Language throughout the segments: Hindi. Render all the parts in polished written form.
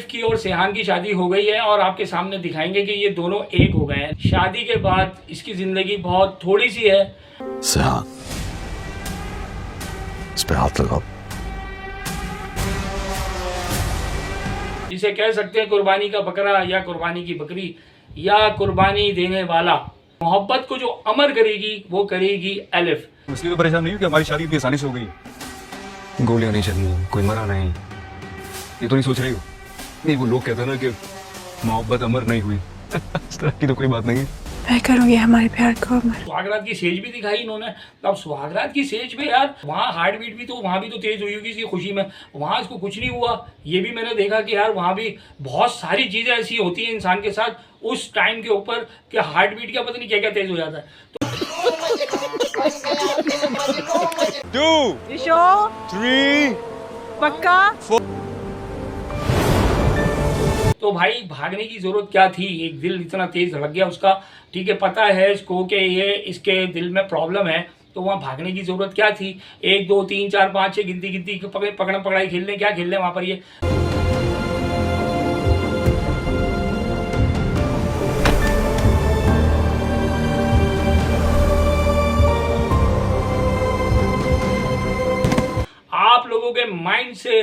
एलिफ की और सेहान की शादी हो गई है और आपके सामने दिखाएंगे कि ये दोनों एक हो गए हैं। शादी के बाद इसकी जिंदगी बहुत थोड़ी सी है। सेहान, इस पे हाथ लगाओ। जिसे कह सकते हैं कुर्बानी का बकरा या कुर्बानी की बकरी या कुर्बानी देने वाला। मोहब्बत को जो अमर करेगी वो करेगी एलिफ। इसलिए तो परेशान नहीं हूँ कि हमारी शादी इतनी आसानी से हो गई। गोलियां नहीं चली, कोई मरा नहीं, ये तो नहीं सोच रही हो? नहीं, वो लोग कहते हैं ना कि मोहब्बत अमर नहीं हुई। इस तरह की तो कोई बात नहीं है। मैं करूंगी हमारे प्यार को अमर। सुहागरात की सेज भी दिखाई इन्होंने। अब सुहागरात की सेज पे यार वहाँ हार्ट बीट भी तो वहाँ भी तो तेज हुई होगी इसी खुशी में, वहाँ इसको कुछ नहीं हुआ। ये भी मैंने देखा कि यार वहाँ भी बहुत सारी चीजें ऐसी होती हैं इंसान के साथ उस टाइम के ऊपर कि हार्ट बीट का पता नहीं क्या क्या तेज हो जाता है। तो भाई भागने की जरूरत क्या थी? एक दिल इतना तेज धड़क गया उसका, ठीक है, पता है इसको कि ये इसके दिल में प्रॉब्लम है, तो वहाँ भागने की जरूरत क्या थी? 1 2 3 4 5 6 गिनती पकड़म पकड़ाई खेलने क्या खेलने वहां पर ये। आप लोगों के माइंड से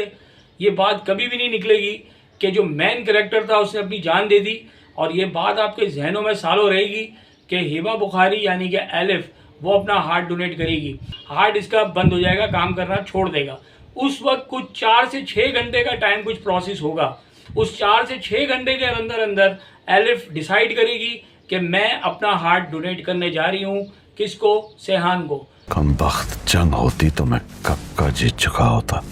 ये बात कभी भी नहीं निकलेगी कि जो मेन कैरेक्टर था उसने अपनी जान दे दी, और ये बात आपके जहनों में सालों रहेगी कि हिबा बुखारी यानी कि एलिफ वो अपना हार्ट डोनेट करेगी। हार्ट इसका बंद हो जाएगा, काम करना छोड़ देगा। उस वक्त कुछ 4 से 6 घंटे का टाइम कुछ प्रोसेस होगा। उस 4 से 6 घंटे के अंदर अंदर एलिफ डिसाइड करेगी कि मैं अपना हार्ट डोनेट करने जा रही हूँ। किसको? सेहान को। कमबख्त जंग होती तो मैं कब का जीत चुका होता,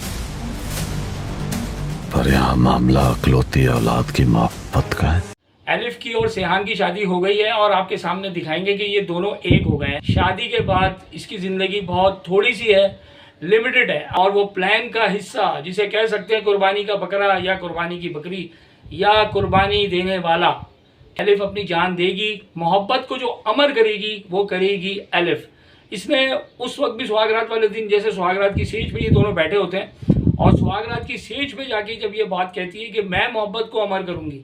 पर यहाँ मामला अकलौती औलाद की मोहब्बत का है। एलिफ की और सेहान की शादी हो गई है और आपके सामने दिखाएंगे कि ये दोनों एक हो गए हैं। शादी के बाद इसकी ज़िंदगी बहुत थोड़ी सी है, लिमिटेड है, और वो प्लान का हिस्सा जिसे कह सकते हैं कुर्बानी का बकरा या कुर्बानी की बकरी या कुर्बानी देने वाला। एलिफ अपनी जान देगी। मोहब्बत को जो अमर करेगी वो करेगी एलिफ। इसमें उस वक्त भी सुहागरात वाले दिन जैसे सुहागरात की सेज पे ये दोनों बैठे होते हैं और सुहागरात की सेज पे जाके जब ये बात कहती है कि मैं मोहब्बत को अमर करूँगी,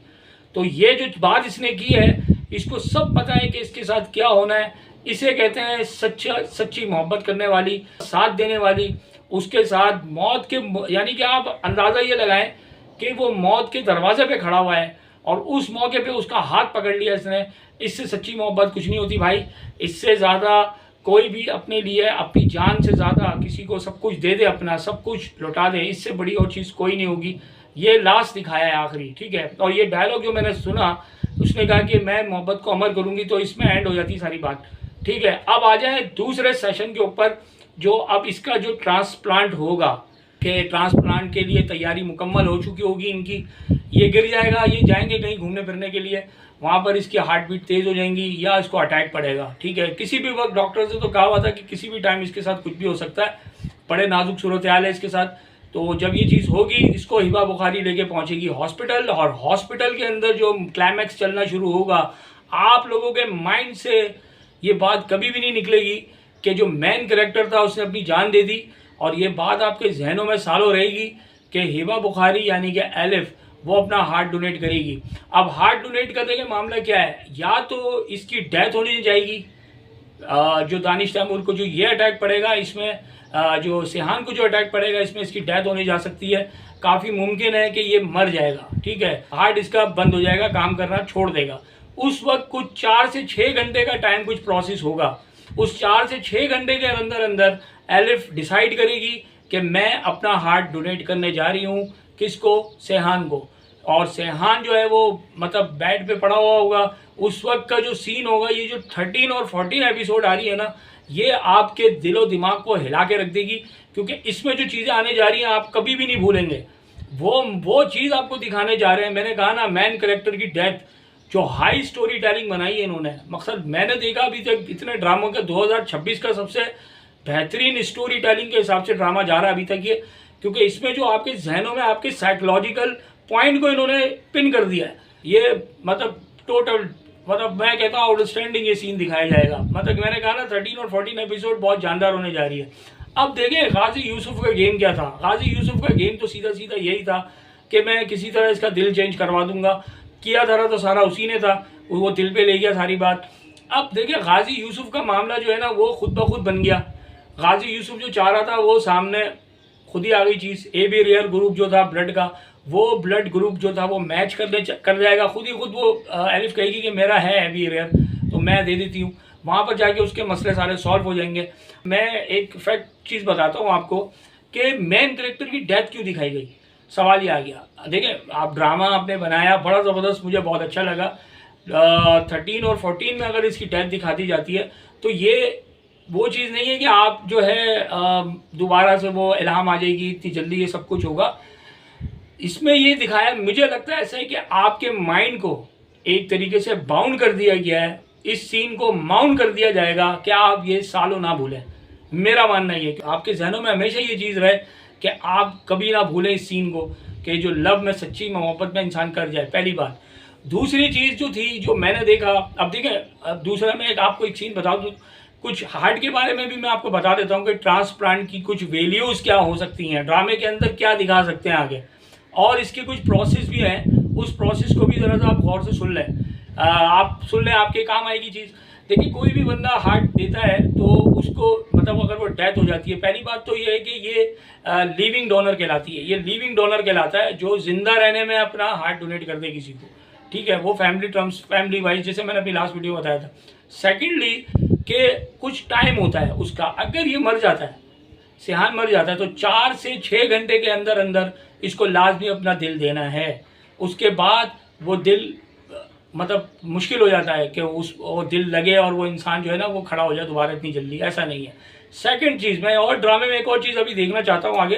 तो ये जो बात इसने की है इसको सब पता है कि इसके साथ क्या होना है। इसे कहते हैं सच्ची मोहब्बत करने वाली, साथ देने वाली। उसके साथ मौत के यानी कि आप अंदाज़ा ये लगाएं कि वो मौत के दरवाजे पे खड़ा हुआ है और उस मौके पे उसका हाथ पकड़ लिया इसने। इससे सच्ची मोहब्बत कुछ नहीं होती भाई। इससे ज़्यादा कोई भी अपने लिए अपनी जान से ज़्यादा किसी को सब कुछ दे दे, अपना सब कुछ लौटा दे, इससे बड़ी और चीज़ कोई नहीं होगी। ये लास्ट दिखाया है आखिरी, ठीक है। और ये डायलॉग जो मैंने सुना, उसने कहा कि मैं मोहब्बत को अमर करूंगी, तो इसमें एंड हो जाती सारी बात, ठीक है। अब आ जाए दूसरे सेशन के ऊपर, जो अब इसका जो ट्रांसप्लांट होगा, कि ट्रांसप्लांट के लिए तैयारी मुकम्मल हो चुकी होगी इनकी। ये गिर जाएगा, ये जाएंगे कहीं घूमने फिरने के लिए, वहाँ पर इसकी हार्ट बीट तेज़ हो जाएंगी या इसको अटैक पड़ेगा, ठीक है। किसी भी वक्त डॉक्टर से तो कहा हुआ था कि किसी भी टाइम इसके साथ कुछ भी हो सकता है, बड़े नाजुक सूरत हाल है इसके साथ। तो जब ये चीज़ होगी, इसको हिबा बुखारी लेके पहुंचेगी हॉस्पिटल, और हॉस्पिटल के अंदर जो क्लाइमैक्स चलना शुरू होगा, आप लोगों के माइंड से ये बात कभी भी नहीं निकलेगी कि जो मेन कैरेक्टर था उसने अपनी जान दे दी, और ये बात आपके जहनों में सालों रहेगी कि हिबा बुखारी यानी कि एलिफ वो अपना हार्ट डोनेट करेगी। अब हार्ट डोनेट करने का मामला क्या है? या तो इसकी डेथ होनी जाएगी, जो दानिश तैमूर को जो ये अटैक पड़ेगा, इसमें जो सेहान को जो अटैक पड़ेगा, इसमें इसकी डेथ होने जा सकती है। काफ़ी मुमकिन है कि ये मर जाएगा, ठीक है। हार्ट इसका बंद हो जाएगा, काम करना छोड़ देगा। उस वक्त कुछ 4 से 6 घंटे का टाइम कुछ प्रोसेस होगा। उस 4 से 6 घंटे के अंदर अंदर एलिफ डिसाइड करेगी कि मैं अपना हार्ट डोनेट करने जा रही हूँ। किसको? सेहान को। और सेहान जो है वो मतलब बेड पे पड़ा हुआ होगा। उस वक्त का जो सीन होगा, ये जो 13 और 14 एपिसोड आ रही है ना, ये आपके दिलो दिमाग को हिला के रख देगी, क्योंकि इसमें जो चीज़ें आने जा रही हैं आप कभी भी नहीं भूलेंगे। वो चीज़ आपको दिखाने जा रहे हैं। मैंने कहा ना, मैन कैरेक्टर की डेथ, जो हाई स्टोरी टेलिंग बनाई है इन्होंने। मकसद मैंने देखा अभी तक इतने ड्रामों के 2026 का सबसे बेहतरीन स्टोरी टेलिंग के हिसाब से ड्रामा जा रहा है अभी तक ये, क्योंकि इसमें जो आपके जहनों में आपके साइकोलॉजिकल पॉइंट को इन्होंने पिन कर दिया है। ये मतलब टोटल, मतलब मैं कहता हूँ आउटस्टैंडिंग ये सीन दिखाया जाएगा। मतलब मैंने कहा ना 13 और 14 एपिसोड बहुत जानदार होने जा रही है। अब देखें गाजी यूसुफ का गेम क्या था। गाजी यूसुफ का गेम तो सीधा सीधा यही था कि मैं किसी तरह इसका दिल चेंज करवा दूंगा। किया धरा तो सारा उसी ने था, वो दिल पे ले गया सारी बात। अब देखिए गाजी यूसुफ का मामला जो है ना वो खुद ब खुद बन गया। गाजी यूसुफ जो चाह रहा था वो सामने खुद ही आ गई चीज़। ए बी रेयर ग्रुप जो था ब्लड का, वो ब्लड ग्रुप जो था वो मैच कर जाएगा। खुद ही खुद वो एलिफ कहेगी कि मेरा है ए बी रेयर तो मैं दे देती हूँ। वहाँ पर जाके उसके मसले सारे सॉल्व हो जाएंगे। मैं एक फैक्ट चीज़ बताता हूँ आपको कि मेन कैरेक्टर की डेथ क्यों दिखाई गई, सवाल ये आ गया। देखिए आप ड्रामा आपने बनाया बड़ा ज़बरदस्त, मुझे बहुत अच्छा लगा। 13 और 14 में अगर इसकी डेथ दिखा दी जाती है तो ये वो चीज़ नहीं है कि आप जो है दोबारा से वो इल्हाम आ जाएगी, इतनी जल्दी ये सब कुछ होगा। इसमें ये दिखाया, मुझे लगता है ऐसा है कि आपके माइंड को एक तरीके से बाउंड कर दिया गया है, इस सीन को माउंट कर दिया जाएगा कि आप ये सालों ना भूलें। मेरा मानना ये है कि आपके जहनों में हमेशा ये चीज़ रहे कि आप कभी ना भूलें इस सीन को, कि जो लव में सच्ची मोहब्बत में इंसान कर जाए, पहली बात। दूसरी चीज़ जो थी जो मैंने देखा, अब देखें दूसरा मैं आपको एक सीन बता दूँ, कुछ हार्ट के बारे में भी मैं आपको बता देता हूँ कि ट्रांसप्लांट की कुछ वैल्यूज़ क्या हो सकती हैं, ड्रामे के अंदर क्या दिखा सकते हैं आगे, और इसके कुछ प्रोसेस भी हैं, उस प्रोसेस को भी ज़रा सा आप गौर से सुन लें। आप सुन लें, आपके काम आएगी चीज़। देखिए कोई भी बंदा हार्ट देता है तो उसको मतलब अगर वो डेथ हो जाती है, पहली बात तो ये है कि ये लिविंग डोनर कहलाती है। ये लिविंग डोनर कहलाता है जो जिंदा रहने में अपना हार्ट डोनेट कर दे किसी को, ठीक है, वो फैमिली टर्म्स, फैमिली वाइज, जैसे मैंने अपनी लास्ट वीडियो बताया था। सेकेंडली कि कुछ टाइम होता है उसका, अगर ये मर जाता है, सिहान मर जाता है, तो 4 से 6 घंटे के अंदर अंदर इसको लाजमी अपना दिल देना है। उसके बाद वो दिल मतलब मुश्किल हो जाता है कि वो दिल लगे और वो इंसान जो है ना वो खड़ा हो जाए दोबारा इतनी जल्दी, ऐसा नहीं है। सेकंड चीज़, मैं और ड्रामे में एक और चीज़ अभी देखना चाहता हूँ आगे,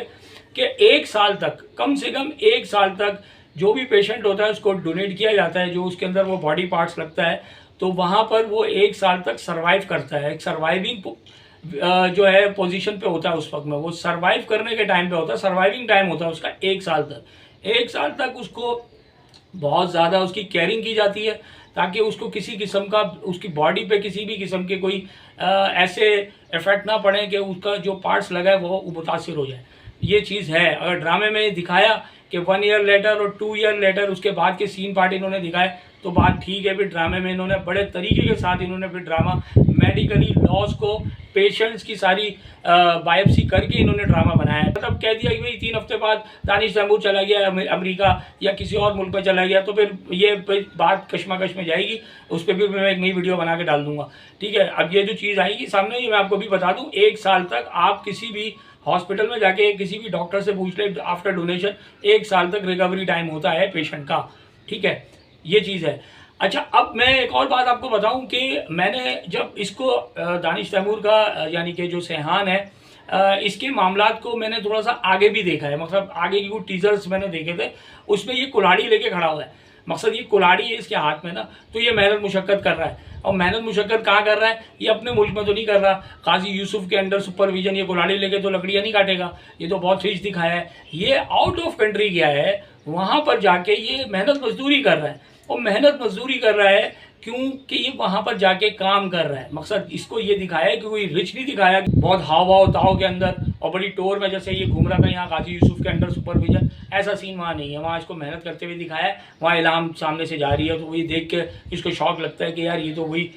कि 1 साल तक, कम से कम 1 साल तक जो भी पेशेंट होता है उसको डोनेट किया जाता है, जो उसके अंदर वो बॉडी पार्ट्स लगता है, तो वहाँ पर वो 1 साल तक सर्वाइव करता है। एक सर्वाइविंग जो है पोजीशन पे होता है उस वक्त में, वो सर्वाइव करने के टाइम पे होता है, सर्वाइविंग टाइम होता है उसका 1 साल तक। 1 साल तक उसको बहुत ज़्यादा उसकी केयरिंग की जाती है ताकि उसको किसी किस्म का, उसकी बॉडी पे किसी भी किस्म के कोई ऐसे इफेक्ट ना पड़े कि उसका जो पार्ट्स लगा है वो मुतासिर हो जाए। ये चीज़ है। अगर ड्रामे में दिखाया कि 1 ईयर लेटर और 2 ईयर लेटर उसके बाद के सीन पार्ट इन्होंने दिखाए तो बात ठीक है। फिर ड्रामे में इन्होंने बड़े तरीके के साथ इन्होंने फिर ड्रामा मेडिकली लॉस को, पेशेंट्स की सारी बायोप्सी करके इन्होंने ड्रामा बनाया है। मतलब कह दिया कि भाई 3 हफ्ते बाद दानिश तैमूर चला गया अमेरिका या किसी और मुल्क में चला गया तो फिर ये बात कशमकश में जाएगी, उस पर भी मैं एक नई वीडियो बना के डाल दूंगा, ठीक है। अब ये जो चीज़ आएगी सामने, ये मैं आपको भी बता दूँ, 1 साल तक आप किसी भी हॉस्पिटल में जाके किसी भी डॉक्टर से पूछ ले, आफ्टर डोनेशन 1 साल तक रिकवरी टाइम होता है पेशेंट का, ठीक है, ये चीज़ है। अच्छा, अब मैं एक और बात आपको बताऊं कि मैंने जब इसको दानिश तैमूर का यानी कि जो सेहान है इसके मामलात को मैंने थोड़ा सा आगे भी देखा है, मतलब आगे की कुछ टीजर्स मैंने देखे थे, उसमें ये कुल्हाड़ी लेके खड़ा हुआ है। मकसद ये कुल्हाड़ी है इसके हाथ में ना, तो ये मेहनत मुशक्कत कर रहा है। और मेहनत मुशक्कत कहाँ कर रहा है, ये अपने मुल्क में तो नहीं कर रहा। काजी यूसुफ के अंडर सुपरविजन ये कुल्हाड़ी लेके तो लकड़ियाँ नहीं काटेगा, ये तो बहुत रिच दिखाया है। ये आउट ऑफ कंट्री गया है, वहाँ पर जाके ये मेहनत मजदूरी कर रहा है। और मेहनत मजदूरी कर रहा है क्योंकि ये वहाँ पर जाके काम कर रहा है। मकसद इसको ये दिखाया है कि कोई रिच नहीं दिखाया, बहुत हाव भाव ताव के अंदर और बड़ी टोर में जैसे ये घूम रहा था यहाँ काजी यूसुफ के अंडर सुपरविजन, ऐसा सीन वहाँ नहीं है। वहाँ इसको मेहनत करते हुए दिखाया है। वहाँ इलाम सामने से जा रही है तो वही देख के इसको शौक लगता है कि यार ये तो वही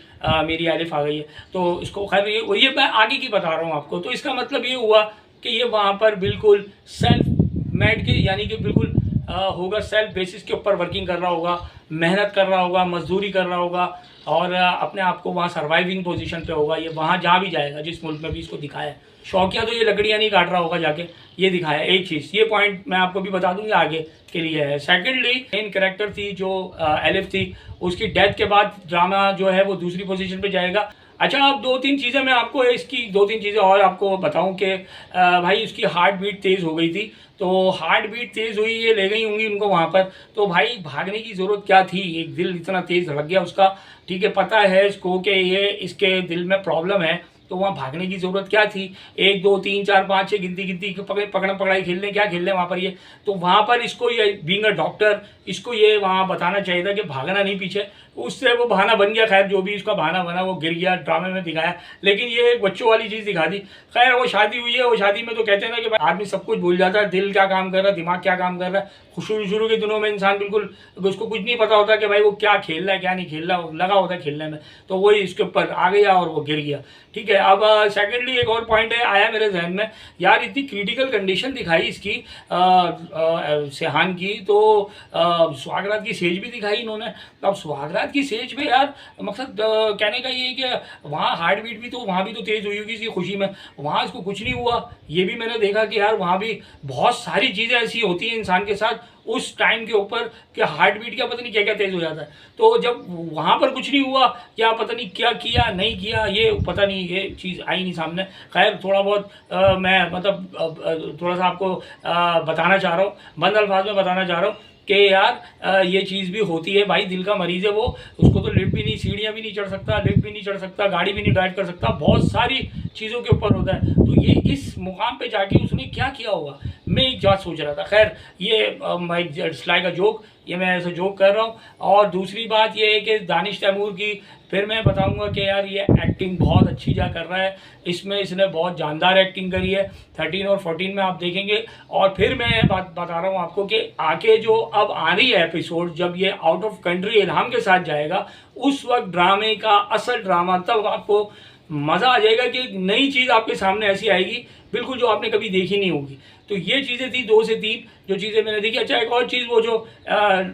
मेरी एलिफ आ गई है, तो इसको खैर ये मैं आगे की बता रहा हूँ आपको। तो इसका मतलब ये हुआ कि ये वहाँ पर बिल्कुल सेल्फ मेड के यानी कि बिल्कुल होगा, सेल्फ बेसिस के ऊपर वर्किंग कर रहा होगा, मेहनत कर रहा होगा, मजदूरी कर रहा होगा और अपने आप को वहाँ सर्वाइविंग पोजीशन पे होगा। ये वहाँ जहाँ भी जाएगा, जिस मुल्क में भी इसको दिखाया है, शौकिया तो ये लकड़ियाँ नहीं काट रहा होगा जाके, ये दिखाया एक चीज़। ये पॉइंट मैं आपको भी बता दूंगी आगे के लिए है। सेकेंडली मेन कैरेक्टर थी जो एलिफ थी, उसकी डेथ के बाद ड्रामा जो है वो दूसरी पोजीशन पे जाएगा। अच्छा, अब 2-3 चीज़ें मैं आपको इसकी 2-3 चीज़ें और आपको बताऊं कि भाई उसकी हार्ट बीट तेज़ हो गई थी, तो हार्ट बीट तेज़ हुई, ये ले गई होंगी उनको वहाँ पर, तो भाई भागने की ज़रूरत क्या थी, एक दिल इतना तेज़ धड़क गया उसका, ठीक है, पता है इसको कि ये इसके दिल में प्रॉब्लम है, तो वहाँ भागने की ज़रूरत क्या थी। 1 2 3 4 5 6 गिनती पकड़म पकड़ाई खेलने क्या खेल रहे वहाँ पर ये, तो वहाँ पर इसको ये बीइंग अ डॉक्टर इसको ये वहाँ बताना चाहिए था कि भागना नहीं पीछे, उससे वो बहाना बन गया। खैर जो भी उसका बहाना बना वो गिर गया, ड्रामे में दिखाया। लेकिन ये एक बच्चों वाली चीज़ दिखा दी। खैर वो शादी हुई है, वो शादी में तो कहते हैं ना कि भाई आदमी सब कुछ भूल जाता है, दिल क्या काम कर रहा है, दिमाग क्या काम कर रहा है। शुरू के दिनों में इंसान बिल्कुल उसको कुछ नहीं पता होता कि भाई वो क्या खेल रहा है क्या नहीं खेल रहा, लगा होता है खेलने में, तो वही इसके ऊपर आ गया और वो गिर गया। ठीक है। अब सेकेंडली एक और पॉइंट है आया मेरे जहन में, यार इतनी क्रिटिकल कंडीशन दिखाई इसकी सेहान की, तो सुहागरात की सेज भी दिखाई इन्होंने। अब सुहागरात की सेज पे यार मकसद कहने का ये है कि वहाँ हार्ट बीट भी तो वहाँ भी तो तेज़ हुई होगी इसकी खुशी में, वहाँ इसको कुछ नहीं हुआ। ये भी मैंने देखा कि यार वहाँ भी बहुत सारी चीज़ें ऐसी होती हैं इंसान के साथ उस टाइम के ऊपर कि हार्ट बीट का पता नहीं क्या क्या तेज़ हो जाता है। तो जब वहाँ पर कुछ नहीं हुआ, क्या पता नहीं क्या किया नहीं किया, ये पता नहीं, ये चीज़ आई नहीं सामने। खैर थोड़ा बहुत मैं मतलब थोड़ा सा आपको बताना चाह रहा हूँ, बंद अल्फाज में बताना चाह रहा हूँ कि यार ये चीज़ भी होती है भाई। दिल का मरीज़ है वो, उसको तो लिफ्ट भी नहीं, सीढ़ियाँ भी नहीं चढ़ सकता, लिफ्ट भी नहीं चढ़ सकता, गाड़ी भी नहीं ड्राइव कर सकता, बहुत सारी चीज़ों के ऊपर होता है। तो ये इस मुकाम पे जाके उसने क्या किया होगा, मैं एक बात सोच रहा था। खैर ये इट्स लाइक अ जोक, ये मैं ऐसे जोक कर रहा हूँ। और दूसरी बात ये है कि दानिश तैमूर की फिर मैं बताऊंगा कि यार ये एक्टिंग बहुत अच्छी जा कर रहा है, इसमें इसने बहुत जानदार एक्टिंग करी है। 13 और 14 में आप देखेंगे। और फिर मैं बात बता रहा हूँ आपको कि आगे जो अब आ रही है एपिसोड, जब ये आउट ऑफ कंट्री इल्हाम के साथ जाएगा, उस वक्त ड्रामे का असल ड्रामा, तब आपको मज़ा आ जाएगा कि एक नई चीज़ आपके सामने ऐसी आएगी बिल्कुल जो आपने कभी देखी नहीं होगी। तो ये चीज़ें थी 2 से 3 जो चीज़ें मैंने देखी। अच्छा एक और चीज़, वो जो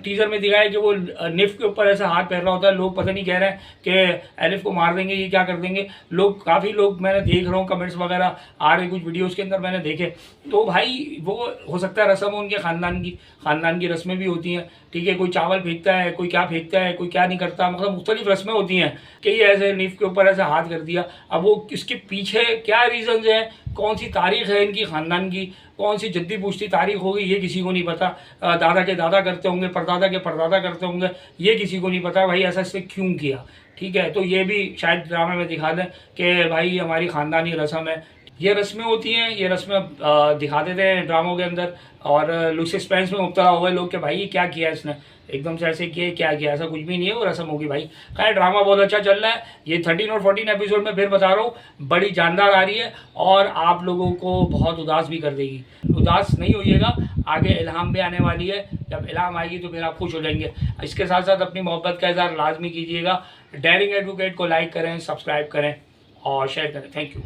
टीज़र में दिखाया कि वो निफ के ऊपर ऐसा हाथ पैर रहा होता है, लोग पता नहीं कह रहे हैं कि एलिफ को मार देंगे, ये क्या कर देंगे। लोग काफ़ी लोग मैंने देख रहा हूँ कमेंट्स वगैरह आ रहे कुछ वीडियोज़ के अंदर मैंने देखे। तो भाई वो हो सकता है रस्म हो उनके ख़ानदान की रस्में भी होती हैं। ठीक है, कोई चावल फेंकता है, कोई क्या फेंकता है, कोई क्या नहीं करता, मतलब मुख्तलिफ रस्में होती हैं कि ये ऐसे निफ के ऊपर ऐसा हाथ कर दिया। अब वो इसके पीछे क्या रीज़न्स हैं, कौन सी तारीख़ है इनकी ख़ानदान की, कौन सी जद्दी पूछती तारीख़ होगी, ये किसी को नहीं पता। दादा के दादा करते होंगे, परदादा के परदादा करते होंगे, ये किसी को नहीं पता भाई ऐसा इससे क्यों किया। ठीक है, तो ये भी शायद ड्रामे में दिखा दें कि भाई हमारी ख़ानदानी रस्म है, ये रस्में होती हैं, ये रस्में दिखा देते हैं ड्रामों के अंदर। और लुक सस्पेंस में मुब्तला हुए लोग कि भाई ये क्या किया इसने, एकदम से ऐसे किया क्या किया, ऐसा कुछ भी नहीं है, वो रस्म होगी भाई। खैर ड्रामा बहुत अच्छा चल रहा है। ये 13 और 14 एपिसोड में फिर बता रहा हूँ बड़ी जानदार आ रही है और आप लोगों को बहुत उदास भी कर देगी। उदास नहीं होइएगा, आगे इल्हाम भी आने वाली है, जब इल्हाम आएगी तो फिर आप खुश हो जाएंगे। इसके साथ साथ अपनी मोहब्बत का इज़हार लाजमी कीजिएगा। डेयरिंग एडवोकेट को लाइक करें, सब्सक्राइब करें और शेयर करें। Thank you.